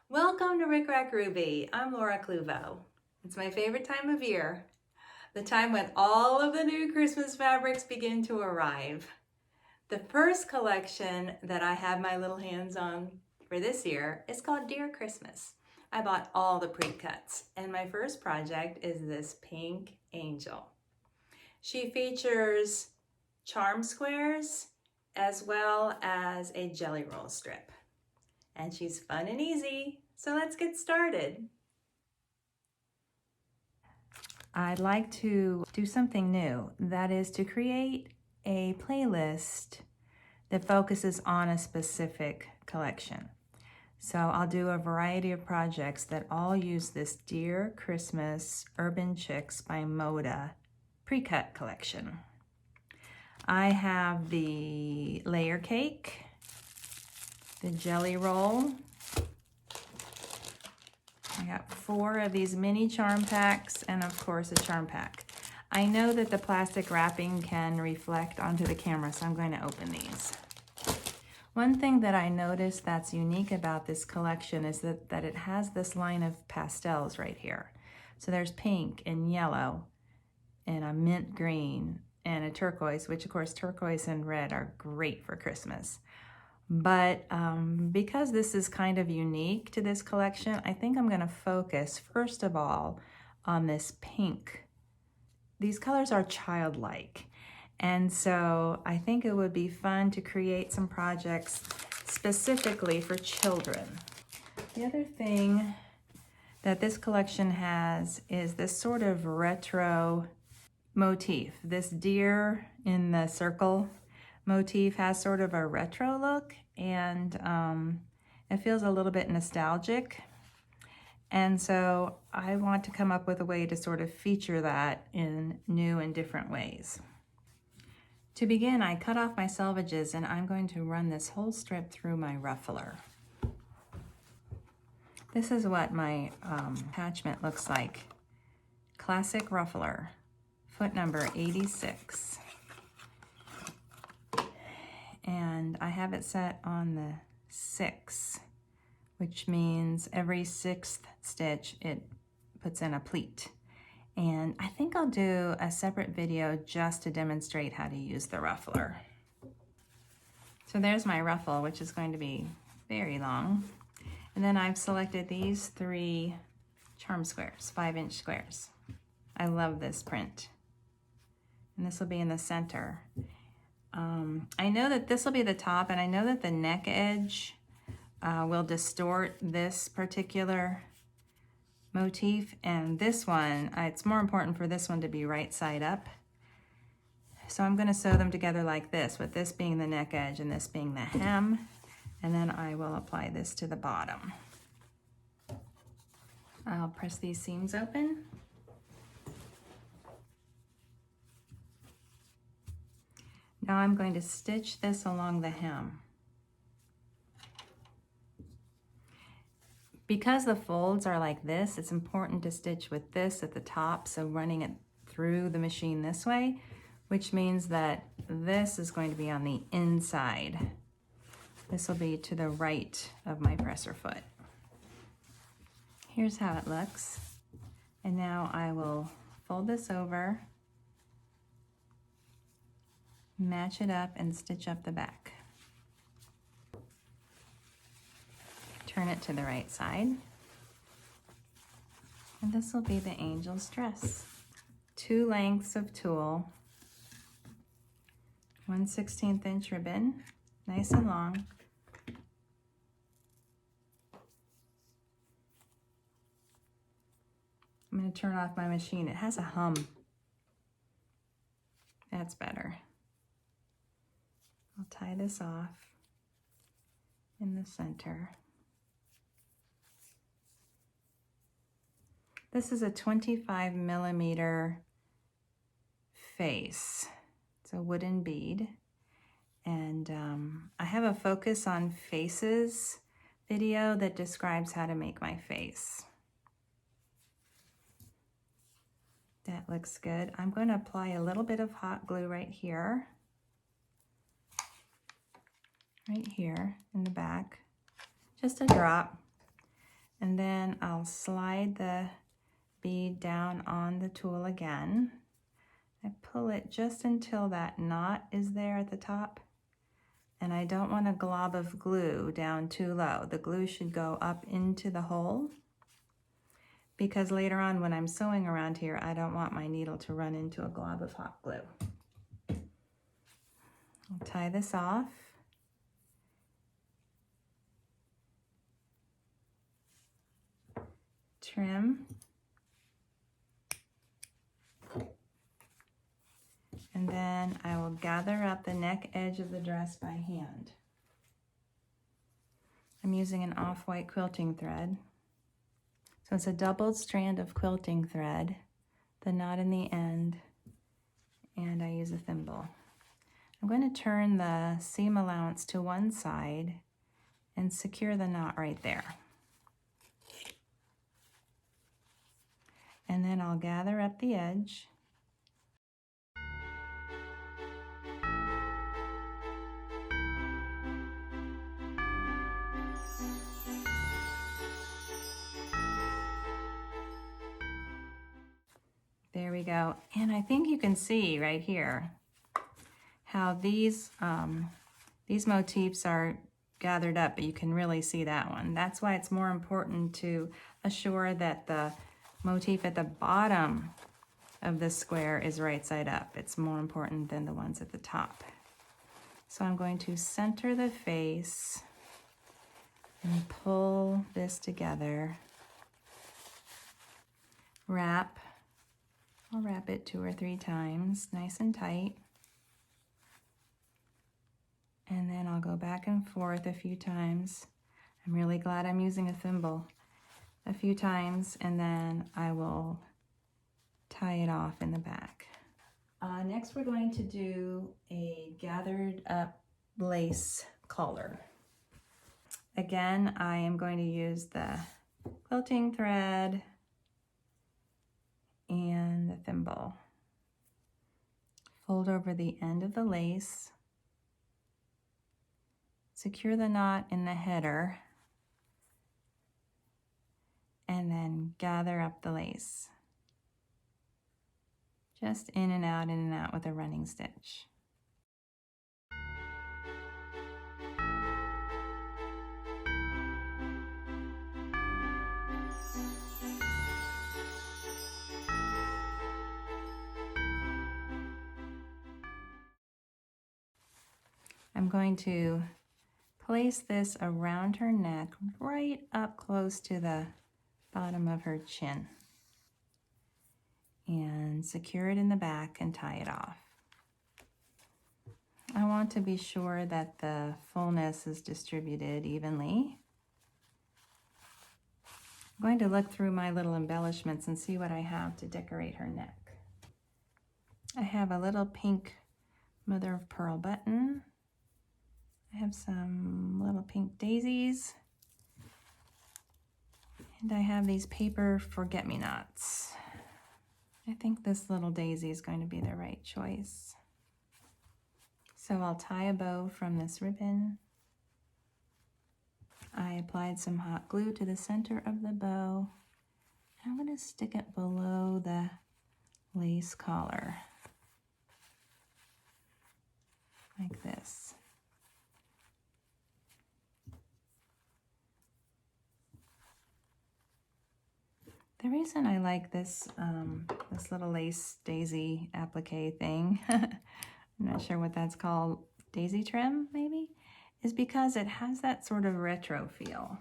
Welcome to Rick Rack Ruby. I'm Laura Cluvo. It's my favorite time of year, the time when all of the new Christmas fabrics begin to arrive. The first collection that I have my little hands on for this year is called Dear Christmas. I bought all the pre-cuts, and my first project is this pink angel. She features charm squares as well as a jelly roll strip. And she's fun and easy, so let's get started. I'd like to do something new, that is to create a playlist that focuses on a specific collection. So I'll do a variety of projects that all use this Dear Christmas Urban Chiks by Moda pre-cut collection. I have the layer cake, the jelly roll. I got 4 of these mini charm packs and of course a charm pack. I know that the plastic wrapping can reflect onto the camera, so I'm going to open these. One thing that I noticed that's unique about this collection is that it has this line of pastels right here. So there's pink and yellow and a mint green and a turquoise, which of course turquoise and red are great for Christmas. But because this is kind of unique to this collection, I think I'm going to focus first of all on this pink. These colors are childlike, and so I think it would be fun to create some projects specifically for children. The other thing that this collection has is this sort of retro motif. This deer in the circle motif has sort of a retro look, and it feels a little bit nostalgic. And so I want to come up with a way to sort of feature that in new and different ways. To begin, I cut off my selvages and I'm going to run this whole strip through my ruffler. This is what my attachment looks like. Classic ruffler, foot number 86. And I have it set on the 6, which means every 6th stitch it puts in a pleat. And I think I'll do a separate video just to demonstrate how to use the ruffler. So there's my ruffle, which is going to be very long. And then I've selected these 3 charm squares, 5-inch squares. I love this print. And this will be in the center. I know that this will be the top, and I know that the neck edge will distort this particular motif, and this one, it's more important for this one to be right side up. So I'm going to sew them together like this, with this being the neck edge and this being the hem, and then I will apply this to the bottom. I'll press these seams open. Now I'm going to stitch this along the hem. Because the folds are like this, it's important to stitch with this at the top, so running it through the machine this way, which means that this is going to be on the inside. This will be to the right of my presser foot. Here's how it looks. And now I will fold this over, match it up, and stitch up the back. Turn it to the right side. And this will be the angel's dress. 2 lengths of tulle, 1/16 inch ribbon, nice and long. I'm going to turn off my machine. It has a hum. That's better. I'll tie this off in the center. This is a 25 millimeter face. It's a wooden bead. And I have a focus on faces video that describes how to make my face. That looks good. I'm going to apply a little bit of hot glue right here in the back, just a drop. And then I'll slide the bead down on the tulle again. I pull it just until that knot is there at the top. And I don't want a glob of glue down too low. The glue should go up into the hole, because later on when I'm sewing around here, I don't want my needle to run into a glob of hot glue. I'll tie this off. Trim. And then I will gather up the neck edge of the dress by hand. I'm using an off-white quilting thread. So it's a doubled strand of quilting thread, the knot in the end, and I use a thimble. I'm going to turn the seam allowance to one side and secure the knot right there. And then I'll gather up the edge. There we go. And I think you can see right here how these motifs are gathered up, but you can really see that one. That's why it's more important to assure that the motif at the bottom of the square is right side up. It's more important than the ones at the top. So I'm going to center the face and pull this together. Wrap. I'll wrap it 2 or 3 times, nice and tight. And then I'll go back and forth a few times. I'm really glad I'm using a thimble. A few times, and then I will tie it off in the back. Next we're going to do a gathered up lace collar. Again, I am going to use the quilting thread and the thimble. Fold over the end of the lace. Secure the knot in the header. And then gather up the lace. Just in and out with a running stitch. I'm going to place this around her neck, right up close to the bottom of her chin. And secure it in the back and tie it off. I want to be sure that the fullness is distributed evenly. I'm going to look through my little embellishments and see what I have to decorate her neck. I have a little pink mother of pearl button. I have some little pink daisies. And I have these paper forget-me-nots. I think this little daisy is going to be the right choice. So I'll tie a bow from this ribbon. I applied some hot glue to the center of the bow. I'm going to stick it below the lace collar, like this. The reason I like this this little lace daisy applique thing, I'm not sure what that's called, daisy trim maybe, is because it has that sort of retro feel.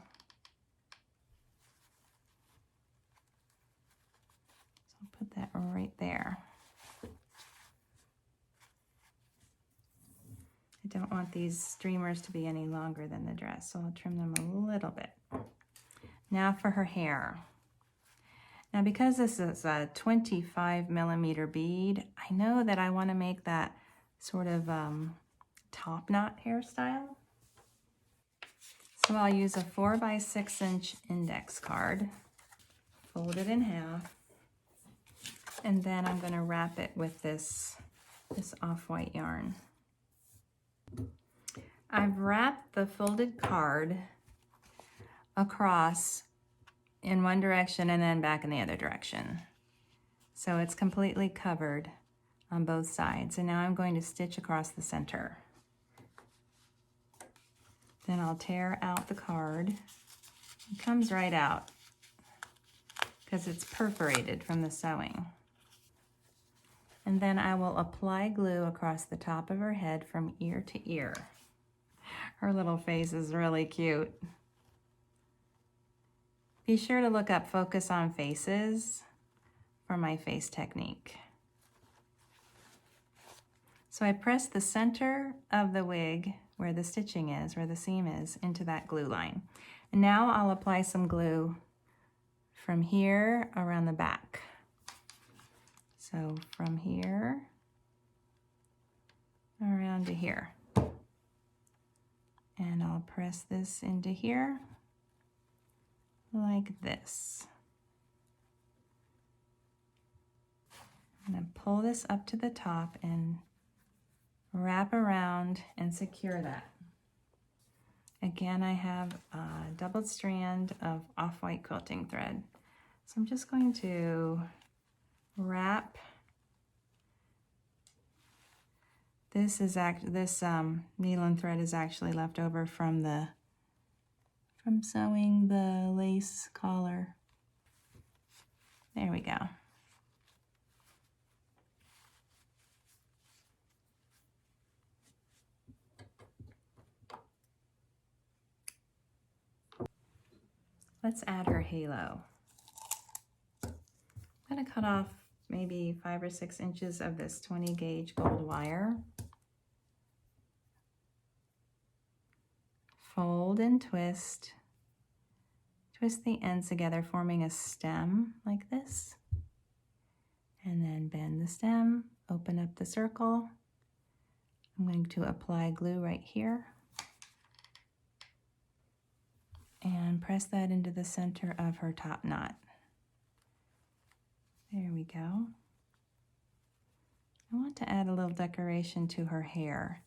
So I'll put that right there. I don't want these streamers to be any longer than the dress, so I'll trim them a little bit. Now for her hair. Now because this is a 25mm bead, I know that I want to make that sort of top knot hairstyle. So I'll use a 4x6 inch index card, fold it in half, and then I'm going to wrap it with this off-white yarn. I've wrapped the folded card across in one direction and then back in the other direction. So it's completely covered on both sides. And now I'm going to stitch across the center. Then I'll tear out the card. It comes right out because it's perforated from the sewing. And then I will apply glue across the top of her head from ear to ear. Her little face is really cute. Be sure to look up Focus on Faces for my face technique. So I press the center of the wig where the stitching is, where the seam is, into that glue line. And now I'll apply some glue from here around the back. So from here around to here. And I'll press this into here like this. I'm going to pull this up to the top and wrap around and secure that. Again, I have a doubled strand of off-white quilting thread. So I'm just going to wrap. This needle thread is actually left over from sewing the lace collar. There we go. Let's add her halo. I'm going to cut off maybe 5 or 6 inches of this 20 gauge gold wire. Fold and twist. Twist the ends together, forming a stem like this. And then bend the stem, open up the circle. I'm going to apply glue right here. And press that into the center of her top knot. There we go. I want to add a little decoration to her hair.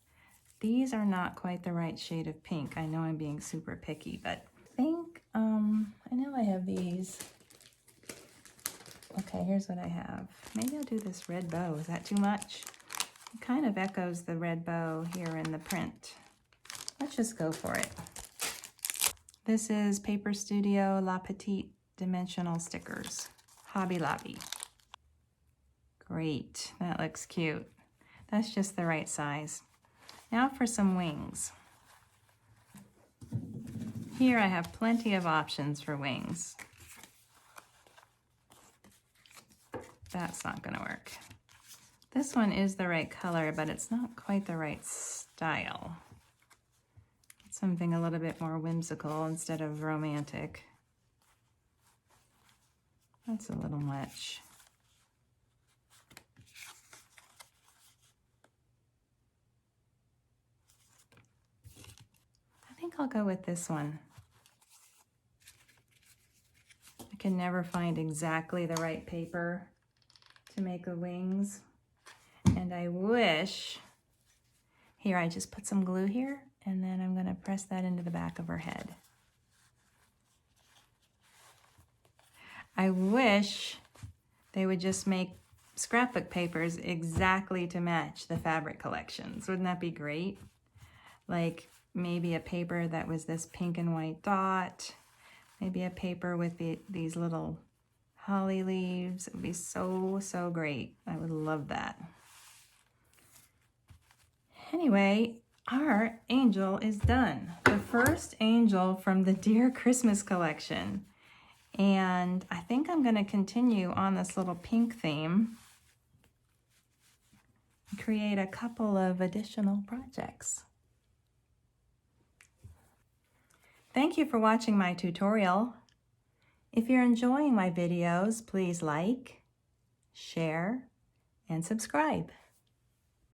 These are not quite the right shade of pink. I know I'm being super picky, but I think, I know I have these. Okay, here's what I have. Maybe I'll do this red bow. Is that too much? It kind of echoes the red bow here in the print. Let's just go for it. This is Paper Studio La Petite Dimensional Stickers, Hobby Lobby. Great, that looks cute. That's just the right size. Now for some wings. Here I have plenty of options for wings. That's not gonna work. This one is the right color, but it's not quite the right style. Something a little bit more whimsical instead of romantic. That's a little much. I think I'll go with this one. I can never find exactly the right paper to make the wings. And I wish, here I just put some glue here. And then I'm going to press that into the back of her head. I wish they would just make scrapbook papers exactly to match the fabric collections. Wouldn't that be great? Like maybe a paper that was this pink and white dot. Maybe a paper with these little holly leaves. It would be so, so great. I would love that. Anyway, our angel is done. The first angel from the Dear Christmas collection. And I think I'm going to continue on this little pink theme. Create a couple of additional projects. Thank you for watching my tutorial. If you're enjoying my videos, please like, share, and subscribe.